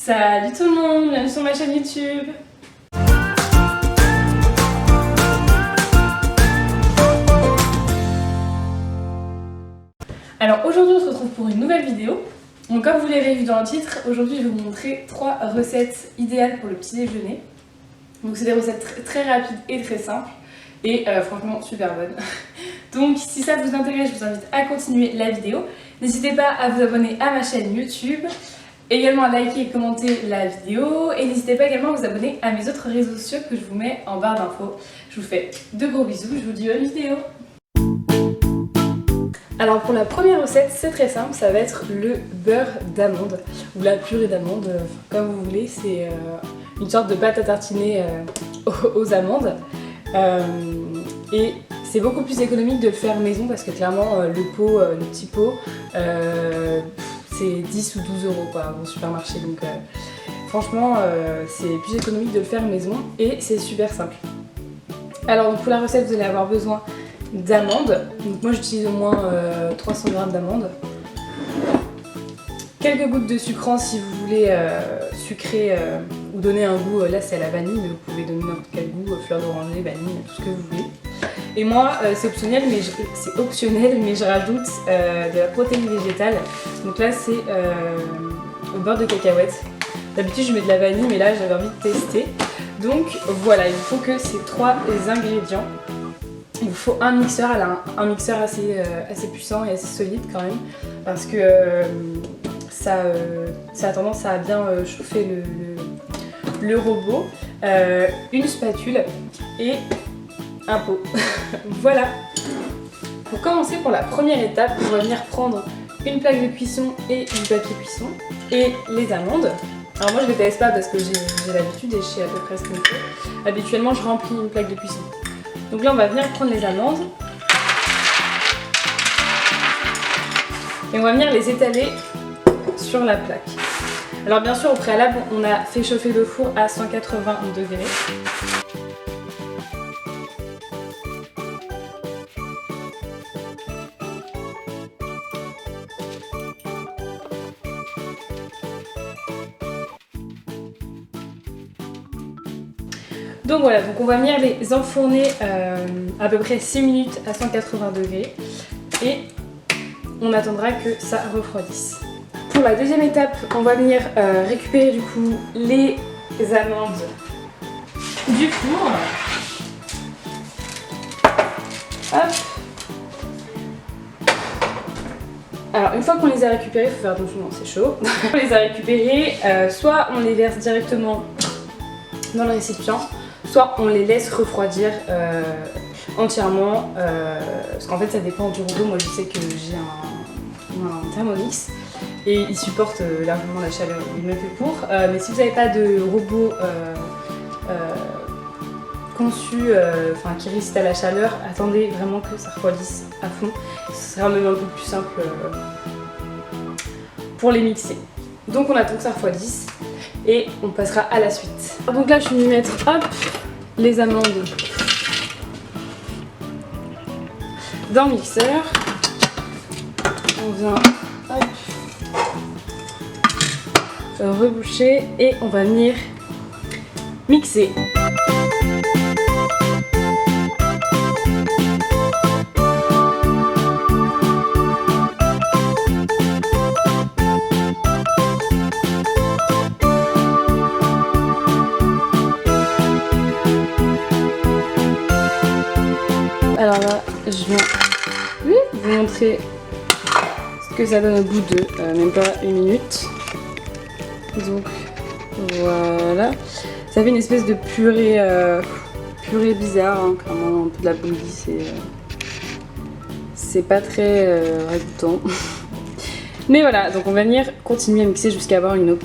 Salut tout le monde, bienvenue sur ma chaîne YouTube. Alors aujourd'hui on se retrouve pour une nouvelle vidéo. Donc comme vous l'avez vu dans le titre, aujourd'hui je vais vous montrer 3 recettes idéales pour le petit déjeuner. Donc c'est des recettes très rapides et très simples et franchement super bonnes. Donc si ça vous intéresse, je vous invite à continuer la vidéo. N'hésitez pas à vous abonner à ma chaîne YouTube, également à liker et commenter la vidéo et n'hésitez pas également à vous abonner à mes autres réseaux sociaux que je vous mets en barre d'infos. Je vous fais de gros bisous, je vous dis bonne vidéo. Alors pour la première recette, c'est très simple, ça va être le beurre d'amande ou la purée d'amande, comme vous voulez. C'est une sorte de pâte à tartiner aux amandes et c'est beaucoup plus économique de le faire maison parce que clairement le petit pot, c'est 10 ou 12 euros quoi, au supermarché. Donc franchement c'est plus économique de le faire maison et c'est super simple. Alors donc, pour la recette vous allez avoir besoin d'amandes. Donc moi j'utilise au moins 300 g d'amandes. Quelques gouttes de sucrant si vous voulez sucrer ou donner un goût, là c'est à la vanille mais vous pouvez donner n'importe quel goût, fleur d'oranger, vanille, tout ce que vous voulez. Et moi c'est optionnel mais je rajoute de la protéine végétale. Donc là c'est au beurre de cacahuète. D'habitude je mets de la vanille mais là j'avais envie de tester. Donc voilà, il faut que ces 3 ingrédients. Il vous faut un mixeur, un mixeur assez puissant et assez solide quand même parce que ça a tendance à bien chauffer le robot, une spatule et un pot. Voilà. Pour commencer, pour la première étape, on va venir prendre une plaque de cuisson et du papier cuisson et les amandes. Alors moi je ne les pèse pas parce que j'ai l'habitude et je sais à peu près ce qu'il me faut. Habituellement je remplis une plaque de cuisson. Donc là on va venir prendre les amandes et on va venir les étaler sur la plaque. Alors bien sûr au préalable on a fait chauffer le four à 180 degrés. Donc voilà, donc on va venir les enfourner à peu près 6 minutes à 180 degrés et on attendra que ça refroidisse. Pour la deuxième étape, on va venir récupérer du coup les amandes du four. Hop. Alors une fois qu'on les a récupérées, il faut faire attention, c'est chaud. On les a récupérées, soit on les verse directement dans le récipient, soit on les laisse refroidir entièrement, parce qu'en fait ça dépend du robot. Moi je sais que j'ai un Thermomix et il supporte largement la chaleur, il me fait pour. Mais si vous n'avez pas de robot conçu, qui résiste à la chaleur, attendez vraiment que ça refroidisse à fond. Ce sera même un peu plus simple pour les mixer. Donc on attend que ça refroidisse et on passera à la suite. Donc là je suis venue mettre hop, les amandes dans le mixeur. On vient hop, reboucher et on va venir mixer. Alors là, je viens vous montrer ce que ça donne au bout de même pas une minute. Donc voilà, ça fait une espèce de purée, purée bizarre, hein, clairement un peu de la bouillie, c'est pas très ragoûtant. Mais voilà, donc on va venir continuer à mixer jusqu'à avoir une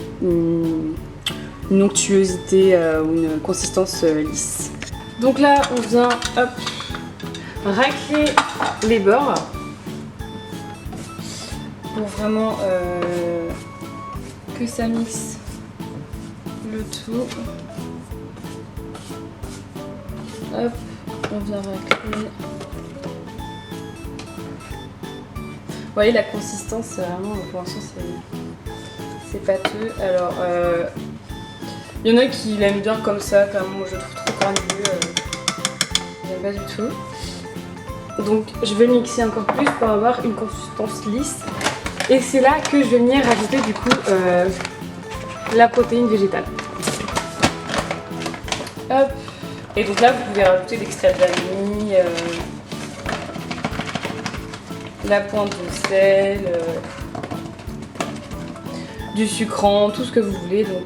onctuosité ou une consistance lisse. Donc là, on vient hop, racler les bords pour vraiment que ça mixe le tout. Hop, on vient racler. Vous voyez la consistance, vraiment pour l'instant c'est pâteux. Alors, il y en a qui l'aiment bien comme ça, clairement, moi je le trouve trop granuleux. J'aime pas du tout. Donc, je vais mixer encore plus pour avoir une consistance lisse. Et c'est là que je vais venir rajouter du coup la protéine végétale. Hop. Et donc là, vous pouvez rajouter l'extrait de vanille, la pointe de sel, du sucrant, tout ce que vous voulez. Donc,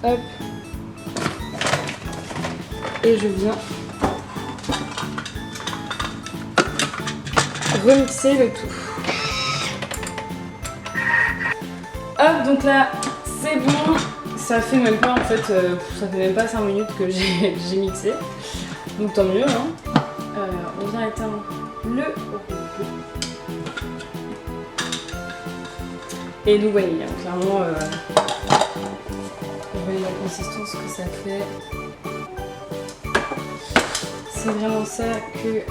hop. Et je viens remixer le tout. Hop, donc là, c'est bon. Ça fait même pas, en fait, ça fait même pas 5 minutes que j'ai mixé. Donc tant mieux, hein. On vient éteindre le robot. Et nous voyez, hein, clairement, vous voyez la consistance que ça fait. C'est vraiment ça que...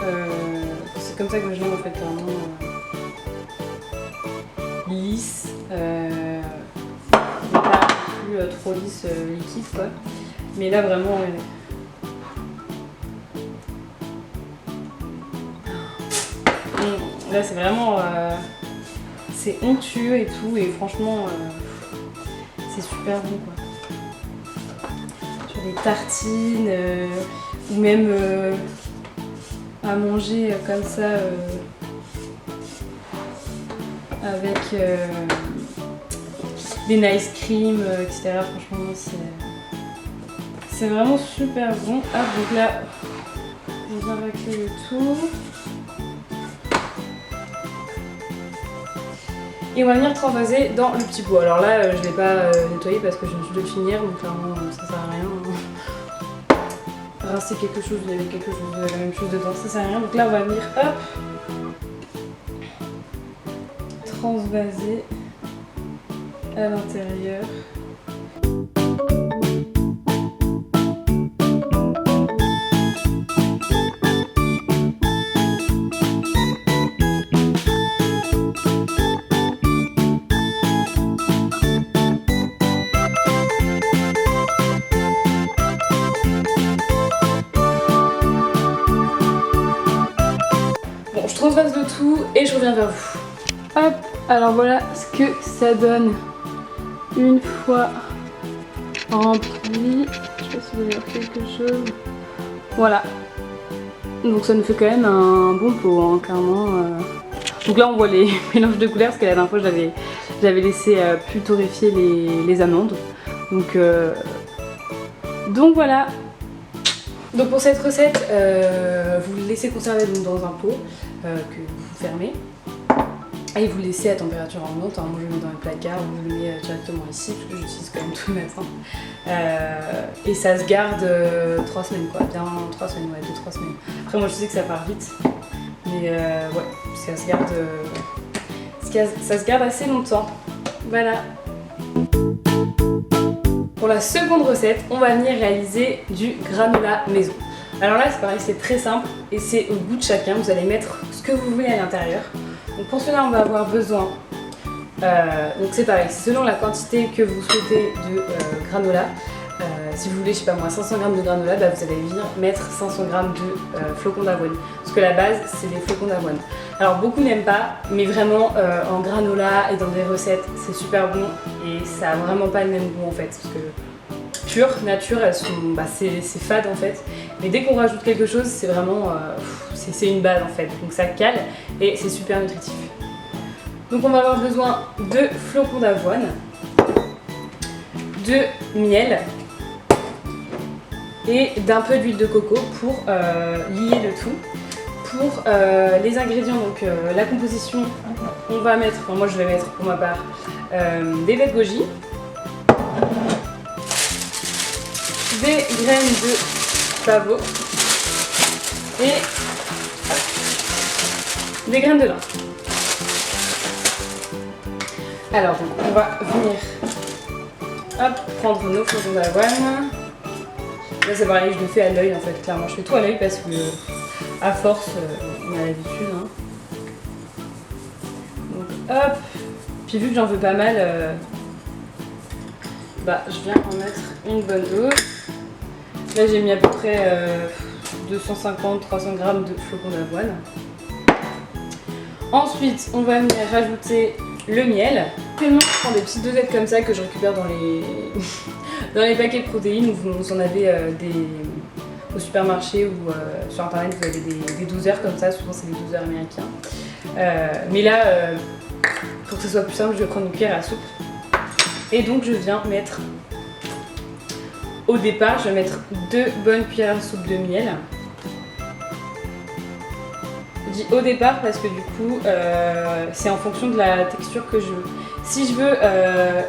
c'est comme ça que je l'aime, en fait, vraiment lisse. Pas plus trop lisse liquide, quoi. Mais là, vraiment... Là, c'est vraiment... c'est onctueux et tout, et franchement, c'est super bon, quoi. Sur des tartines, ou même à manger comme ça, avec des nice cream, etc. Franchement, c'est vraiment super bon. Hop, donc là, on vient racler le tout. Et on va venir transvaser dans le petit pot. Alors là, je ne l'ai pas nettoyé parce que je viens juste de le finir, donc clairement ça sert à rien. Rincer quelque chose, il y avait quelque chose, la même chose dedans, ça sert à rien. Donc là, on va venir, hop, transvaser à l'intérieur. Je transvase le tout et je reviens vers vous. Hop, alors voilà ce que ça donne une fois rempli. Je sais pas si vous allez voir quelque chose. Voilà. Donc ça nous fait quand même un bon pot, hein, clairement. Donc là on voit les mélanges de couleurs parce que la dernière fois j'avais laissé plus torréfier les amandes. Donc voilà. Donc pour cette recette, vous le laissez conserver donc dans un pot que vous fermez et vous le laissez à température ambiante. Moi je le mets dans le placard ou je le mets directement ici parce que j'utilise quand même tout le matin. Et ça se garde 3 semaines quoi, bien 3 semaines, ouais, 2-3 semaines. Après moi je sais que ça part vite, mais ouais, ça se garde assez longtemps. Voilà. Pour la seconde recette, on va venir réaliser du granola maison. Alors là c'est pareil, c'est très simple et c'est au goût de chacun, vous allez mettre ce que vous voulez à l'intérieur. Donc pour cela on va avoir besoin, donc c'est pareil, c'est selon la quantité que vous souhaitez de granola. Si vous voulez, je sais pas moi, 500 g de granola, bah vous allez venir mettre 500 g de flocons d'avoine. Parce que la base c'est des flocons d'avoine. Alors beaucoup n'aiment pas, mais vraiment en granola et dans des recettes c'est super bon et ça a vraiment pas le même goût en fait. Parce que pure, nature, elles sont, c'est fade en fait. Mais dès qu'on rajoute quelque chose, c'est vraiment, c'est une base en fait. Donc ça cale et c'est super nutritif. Donc on va avoir besoin de flocons d'avoine, de miel et d'un peu d'huile de coco pour lier le tout. Pour les ingrédients, donc la composition, on va mettre, enfin, moi je vais mettre pour ma part des baies de goji, des graines de pavot et des graines de lin. Alors donc, on va venir prendre nos flocons d'avoine. Là c'est pareil, je le fais à l'œil en fait, clairement je fais tout à l'œil parce que à force on a l'habitude. Hein. Donc hop, puis vu que j'en veux pas mal, bah, je viens en mettre une bonne dose. Là j'ai mis à peu près 250-300 g de flocons d'avoine. Ensuite on va venir rajouter le miel. Actuellement je prends des petites dosettes comme ça que je récupère dans les, dans les paquets de protéines où vous en avez au supermarché ou sur internet vous avez des doseurs comme ça, souvent c'est des doseurs américains. Mais là, pour que ce soit plus simple, je vais prendre une cuillère à soupe. Et donc je viens mettre, au départ, je vais mettre 2 bonnes cuillères à soupe de miel. Je dis au départ parce que du coup, c'est en fonction de la texture que je veux. Si je veux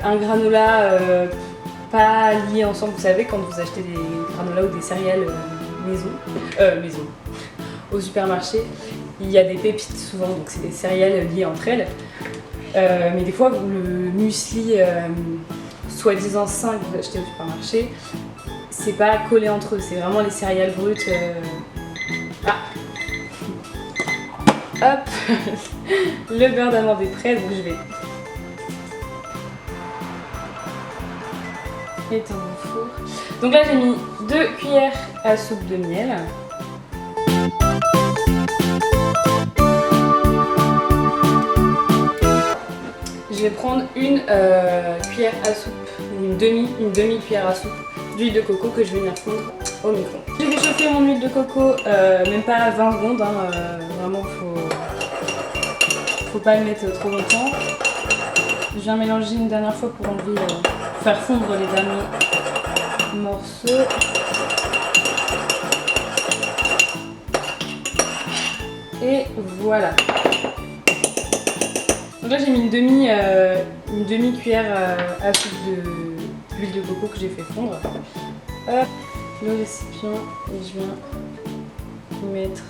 un granola pas liés ensemble, vous savez quand vous achetez des granolas ou des céréales maison, au supermarché, il y a des pépites souvent, donc c'est des céréales liées entre elles. Mais des fois, le muesli soi-disant sain que vous achetez au supermarché, c'est pas collé entre eux, c'est vraiment les céréales brutes. Ah. Hop, le beurre d'amande est prêt, donc je vais éteindre mon four. Donc là, j'ai mis 2 cuillères à soupe de miel. Je vais prendre une cuillère à soupe, une demi cuillère à soupe d'huile de coco que je vais venir fondre au micro. J'ai fait chauffer mon huile de coco, même pas 20 secondes, hein, vraiment faut pas le mettre trop longtemps. Je viens mélanger une dernière fois pour enlever, faire fondre les derniers morceaux. Et voilà. Donc là j'ai mis une demi cuillère à soupe d'huile de coco que j'ai fait fondre. Hop, le récipient et je viens mettre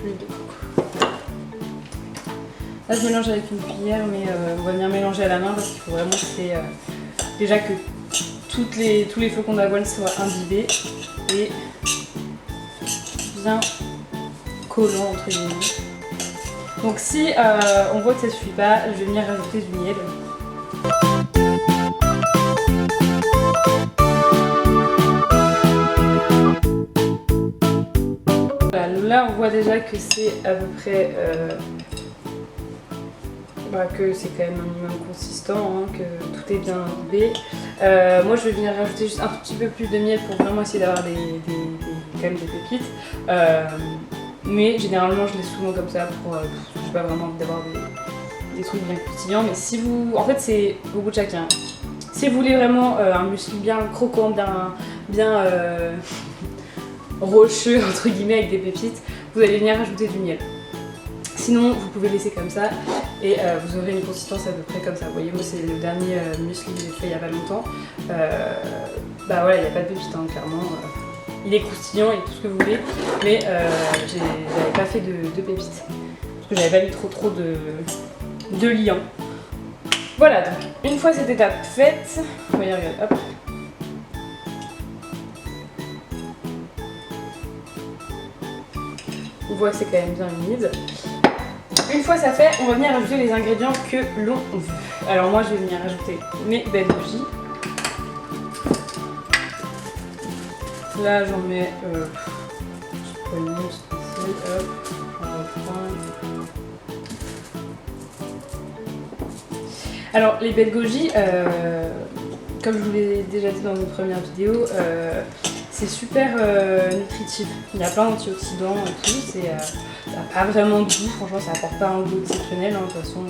l'huile de coco. Là je mélange avec une cuillère mais on va venir mélanger à la main parce qu'il faut vraiment que c'est déjà que tous les flocons d'avoine soient imbibés et bien collants entre guillemets. Donc si on voit que ça suffit pas, je vais venir rajouter du miel. Voilà, là on voit déjà que c'est à peu près que c'est quand même un minimum consistant, hein, que tout est bien imbibé. Moi je vais venir rajouter juste un tout petit peu plus de miel pour vraiment essayer d'avoir quand même des pépites. Mais généralement je laisse souvent comme ça pour j'ai pas vraiment envie d'avoir des trucs bien croustillants. Mais si vous, en fait c'est au goût de chacun. Si vous voulez vraiment un muesli bien croquant, bien rocheux entre guillemets avec des pépites, vous allez venir rajouter du miel. Sinon vous pouvez laisser comme ça et vous aurez une consistance à peu près comme ça. Vous voyez, moi c'est le dernier muesli que j'ai fait il y a pas longtemps. Bah voilà, il n'y a pas de pépites hein, clairement. Il est croustillant et tout ce que vous voulez, mais j'avais pas fait de pépites parce que j'avais pas mis trop de liant. Voilà, donc une fois cette étape faite, vous voyez, regarde, hop. On voit que c'est quand même bien humide. Une fois ça fait, on va venir ajouter les ingrédients que l'on veut. Alors moi je vais venir ajouter mes baies de goji. Là j'en mets, je prends une mousse ici, hop, j'en reprends. Alors les baies de goji, comme je vous l'ai déjà dit dans une première vidéo, c'est super nutritif. Il y a plein d'antioxydants et tout, ça n'a pas vraiment de goût, franchement ça apporte pas un goût exceptionnel, hein, de toute façon.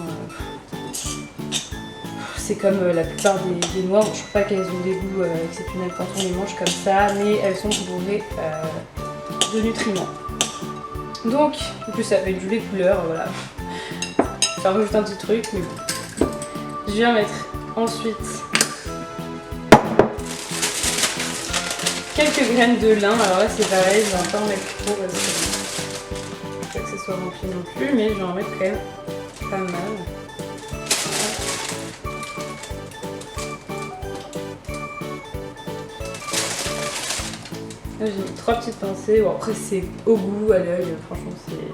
C'est comme la plupart des noix, je ne trouve pas qu'elles ont des goûts exceptionnels quand on les mange comme ça, mais elles sont bourrées de nutriments. Donc, en plus avec du lait couleur, voilà. Ça rajoute un petit truc, mais bon. Je viens mettre ensuite quelques graines de lin. Alors là c'est pareil, je vais pas en mettre trop parce que je veux pas que ce soit rempli non plus, mais je vais en mettre quand même pas mal. Là j'ai mis 3 petites pincées, bon après c'est au goût, à l'œil, franchement c'est...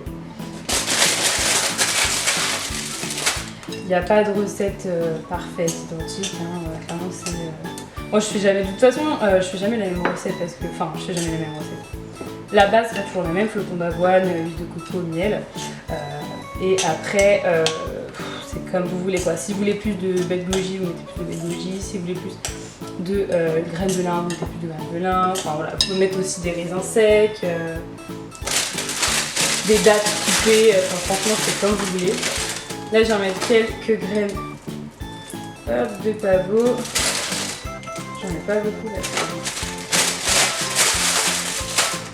Il n'y a pas de recette parfaite, identique. Hein. Clairement, c'est. Moi, je fais jamais. De toute façon, je fais jamais la même recette parce que. Enfin, je fais jamais la même recette. La base sera toujours la même, flocons d'avoine, huile de coco, miel. Et après, c'est comme vous voulez quoi. Si vous voulez plus de baies de goji, vous mettez plus de baies de goji. Si vous voulez plus de graines de lin, vous mettez plus de graines de lin. Enfin voilà, vous pouvez mettre aussi des raisins secs, des dattes coupées. Enfin, franchement, c'est comme vous voulez. Là, je vais mettre quelques graines de pavot. J'en ai pas beaucoup là.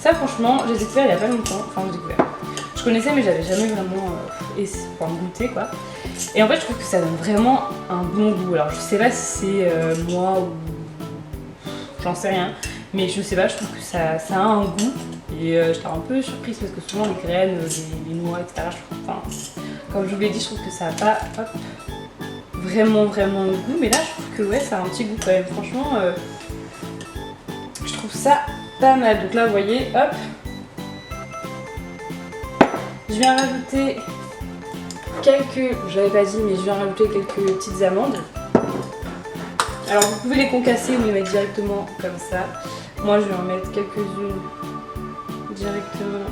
Ça, franchement, j'ai découvert il y a pas longtemps. Enfin, j'ai découvert. Je connaissais, mais j'avais jamais vraiment goûté quoi. Et en fait, je trouve que ça donne vraiment un bon goût. Alors, je sais pas si c'est moi ou j'en sais rien, mais je sais pas, je trouve que ça a un goût. Et j'étais un peu surprise parce que souvent les graines, les noix, etc. Enfin, comme je vous l'ai dit, je trouve que ça n'a pas vraiment le goût. Mais là, je trouve que ouais, ça a un petit goût quand même. Franchement, je trouve ça pas mal. Donc là, vous voyez, hop. Je viens rajouter j'avais pas dit, mais je viens rajouter quelques petites amandes. Alors vous pouvez les concasser ou les mettre directement comme ça. Moi je vais en mettre quelques-unes directement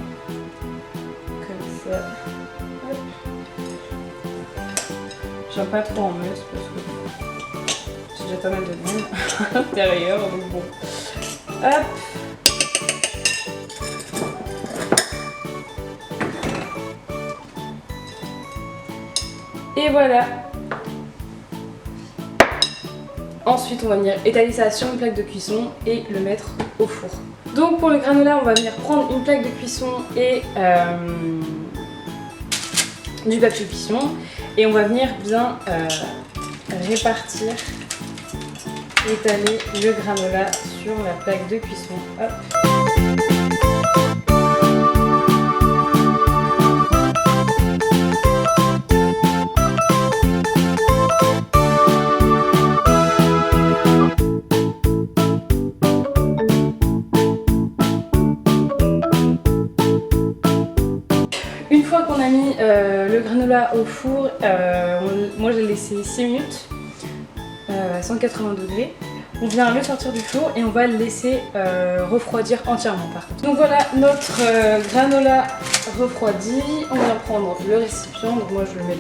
comme ça. Hop. J'aime pas trop en mettre parce que j'ai déjà pas mal de graines à l'intérieur, donc bon. Hop. Et voilà. Ensuite, on va venir étaler ça sur une plaque de cuisson et le mettre au four. Donc pour le granola, on va venir prendre une plaque de cuisson et du papier cuisson. Et on va venir bien répartir, étaler le granola sur la plaque de cuisson. Hop. Une fois qu'on a mis le granola au four, moi j'ai laissé 6 minutes à 180 degrés. On vient le sortir du four et on va le laisser refroidir entièrement par contre. Donc voilà notre granola refroidi. On vient prendre le récipient. Donc moi je le mets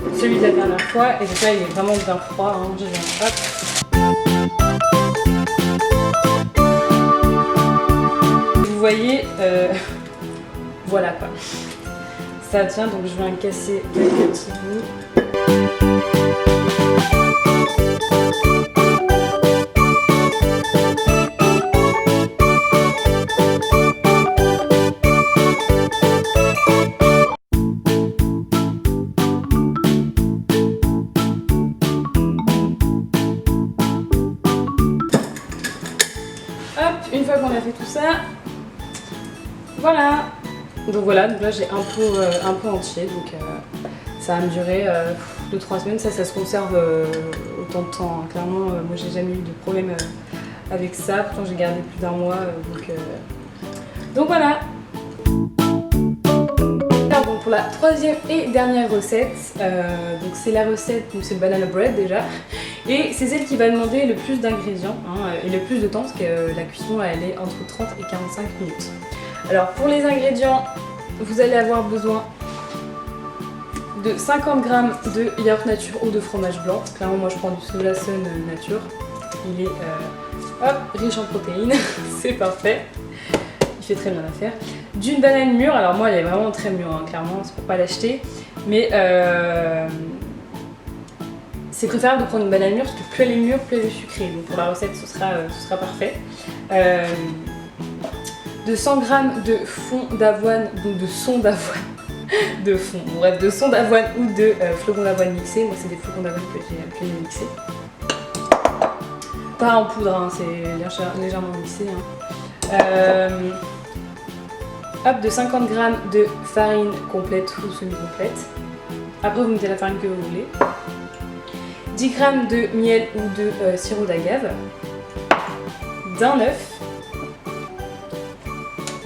dans celui de la dernière fois. Et donc là il est vraiment bien froid. Hein. Je viens, hop. Vous voyez, voilà quoi. Ça tient, donc je viens casser quelques petits bouts. Hop, une fois qu'on a fait tout ça, voilà. Donc voilà, donc là j'ai un pot entier, donc ça va me durer 2-3 semaines, ça se conserve autant de temps. Hein. Clairement, moi j'ai jamais eu de problème avec ça, pourtant j'ai gardé plus d'un mois, donc voilà. Alors bon, pour la troisième et dernière recette, donc c'est la recette, donc c'est le banana bread déjà, et c'est celle qui va demander le plus d'ingrédients hein, et le plus de temps, parce que la cuisson elle est entre 30 et 45 minutes. Alors pour les ingrédients, vous allez avoir besoin de 50 g de yaourt nature ou de fromage blanc. Clairement moi je prends du Soja Sun nature. Il est riche en protéines, c'est parfait. Il fait très bien l'affaire. D'une banane mûre, alors moi elle est vraiment très mûre, hein, clairement, c'est pour pas l'acheter. Mais c'est préférable de prendre une banane mûre parce que plus elle est mûre, plus elle est sucrée. Donc pour la recette ce sera parfait. De 100 g de fond d'avoine, donc de son d'avoine, de fond, bref, de son d'avoine ou de flocons d'avoine mixés. Moi c'est des flocons d'avoine que j'ai mixés. Pas en poudre, hein, c'est légèrement mixé. Hein. Hop, de 50 g de farine complète ou semi-complète. Après vous mettez la farine que vous voulez. 10 g de miel ou de sirop d'agave. D'un œuf.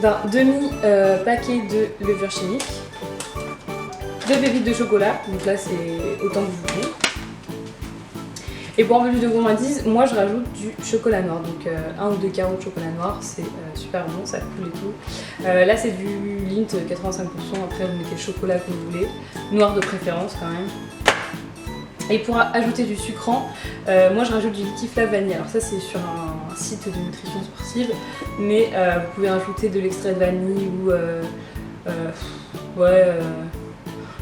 D'un demi-paquet de levure chimique, 2 pépites de chocolat, donc là c'est autant que vous voulez. Et pour un peu plus de gourmandise, moi je rajoute du chocolat noir, donc 1 ou 2 carreaux de chocolat noir, c'est super bon, ça coule et tout. Là c'est du Lindt 85%, après vous mettez le chocolat que vous voulez, noir de préférence quand même. Et pour ajouter du sucrant, moi je rajoute du liquiflave vanille. Alors ça c'est sur un site de nutrition sportive, mais vous pouvez rajouter de l'extrait de vanille ou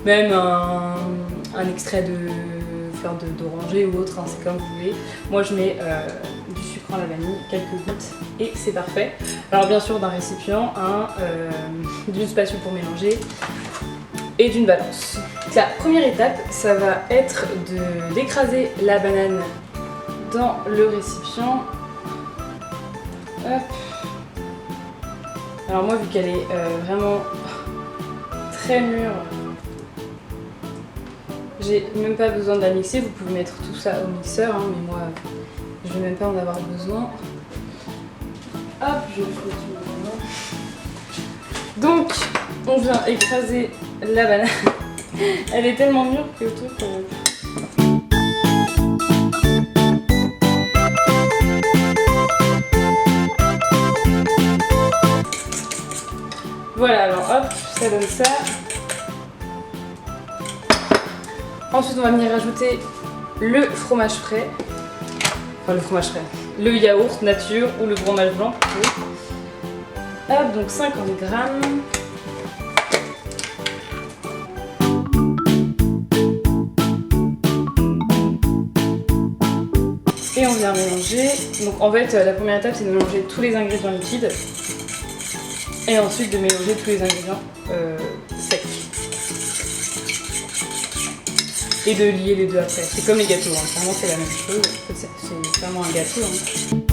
même un extrait de fleur d'oranger ou autre, hein, c'est comme vous voulez. Moi je mets du sucre à la vanille, quelques gouttes et c'est parfait. Alors bien sûr d'un récipient, d'une spatule pour mélanger et d'une balance. La première étape, ça va être d'écraser la banane dans le récipient. Hop. Alors moi vu qu'elle est vraiment très mûre, j'ai même pas besoin de la mixer, vous pouvez mettre tout ça au mixeur, hein, mais moi je vais même pas en avoir besoin. Hop, je le fais tout maintenant. Donc on vient écraser la banane. Elle est tellement mûre que le truc... Voilà, alors hop, ça donne ça. Ensuite, on va venir rajouter le fromage frais. Enfin, le fromage frais. Le yaourt nature ou le fromage blanc plutôt. Hop, donc 50 grammes. Et on vient mélanger. Donc en fait, la première étape, c'est de mélanger tous les ingrédients liquides. Et ensuite de mélanger tous les ingrédients secs. Et de lier les deux après. C'est comme les gâteaux, hein. Vraiment c'est la même chose. En fait, c'est vraiment un gâteau. Hein.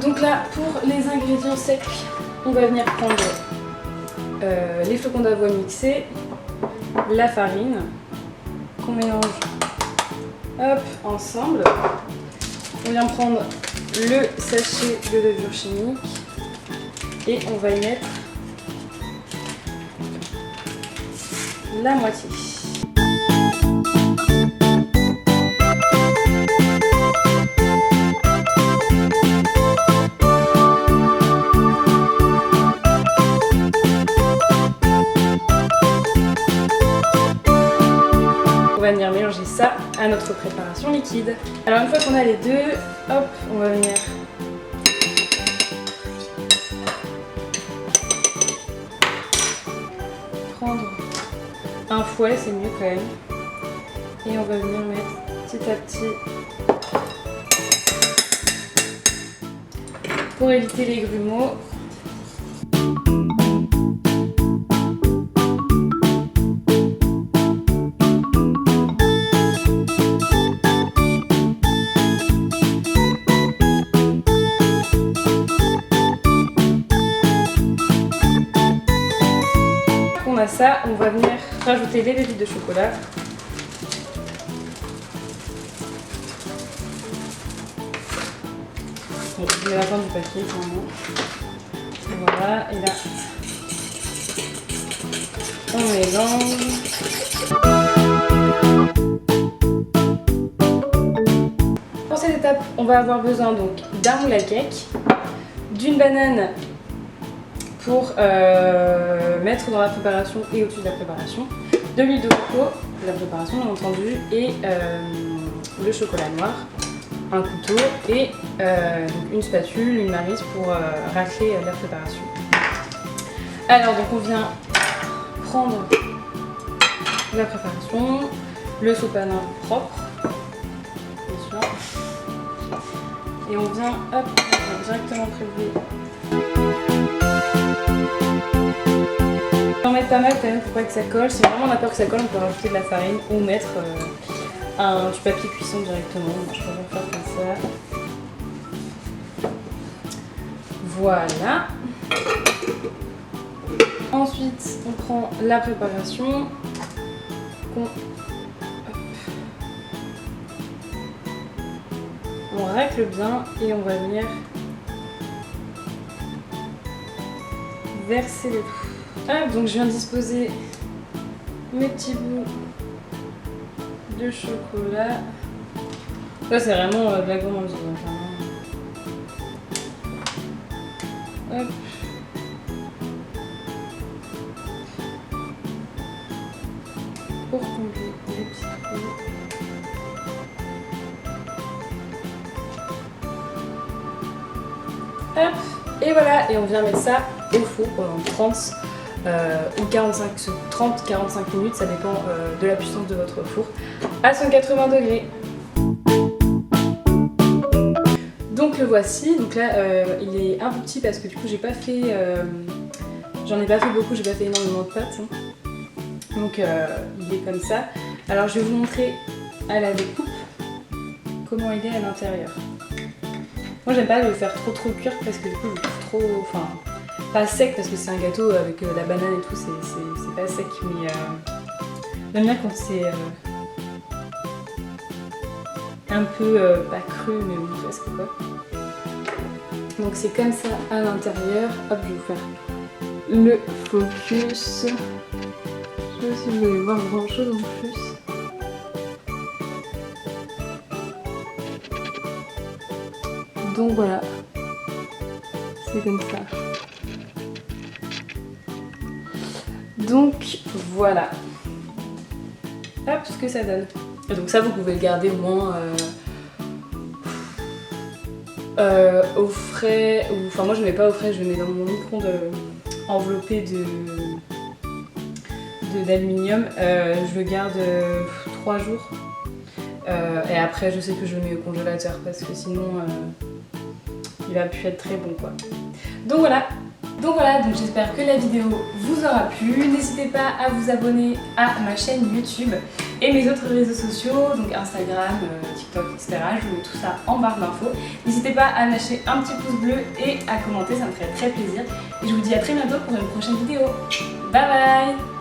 Donc là, pour les ingrédients secs, on va venir prendre les flocons d'avoine mixés, la farine, qu'on mélange hop, ensemble. On vient prendre le sachet de levure chimique et on va y mettre la moitié. On va venir mélanger ça à notre préparation liquide. Alors une fois qu'on a les deux, hop, on va venir prendre un fouet, c'est mieux quand même. Et on va venir mettre petit à petit pour éviter les grumeaux. Ça, on va venir rajouter les pépites de chocolat. Bon, je mets la fin du papier vraiment. Voilà, et là, on mélange. Pour cette étape, on va avoir besoin donc d'un moule à cake, d'une banane pour mettre dans la préparation et au-dessus de la préparation, de l'huile de coco, de la préparation bien entendu, et le chocolat noir, un couteau et donc une spatule, une maryse pour racler la préparation. Alors donc on vient prendre la préparation, le sopalin propre, bien sûr, et on vient directement prélever. On va en mettre pas mal quand même pour pas que ça colle. Si vraiment on a peur que ça colle, on peut rajouter de la farine ou mettre du papier cuisson directement. Je préfère faire comme ça. Voilà. Ensuite, on prend la préparation. On racle bien et on va venir verser le tout. Ah, donc je viens disposer mes petits bouts de chocolat. Là, c'est vraiment de la gourmandise. Hop. Pour combler les petits trous. Hop. Et voilà, et on vient mettre ça au four pendant 30 ou 30-45 minutes, ça dépend de la puissance de votre four, à 180 degrés. Donc le voici, donc là il est un peu petit parce que du coup j'ai pas fait, j'en ai pas fait beaucoup, j'ai pas fait énormément de pâtes. Donc il est comme ça. Alors je vais vous montrer à la découpe comment il est à l'intérieur. Moi j'aime pas le faire trop cuire parce que du coup je le trouve trop, enfin pas sec parce que c'est un gâteau avec la banane et tout, c'est pas sec, mais j'aime bien quand c'est un peu pas cru mais oui, presque quoi. Donc c'est comme ça à l'intérieur. Hop, je vais vous faire le focus. Je sais pas si vous allez voir grand chose en plus. Donc voilà, c'est comme ça. Donc voilà. Hop, ce que ça donne. Et donc ça, vous pouvez le garder au moins au frais. Enfin moi je ne mets pas au frais, je le mets dans mon micro-ondes enveloppé d'aluminium. Je le garde 3 jours. Et après je sais que je le mets au congélateur parce que sinon il va plus être très bon quoi. Donc voilà, donc j'espère que la vidéo vous aura plu. N'hésitez pas à vous abonner à ma chaîne YouTube et mes autres réseaux sociaux, donc Instagram, TikTok, etc. Je vous mets tout ça en barre d'infos. N'hésitez pas à lâcher un petit pouce bleu et à commenter, ça me ferait très plaisir. Et je vous dis à très bientôt pour une prochaine vidéo. Bye bye!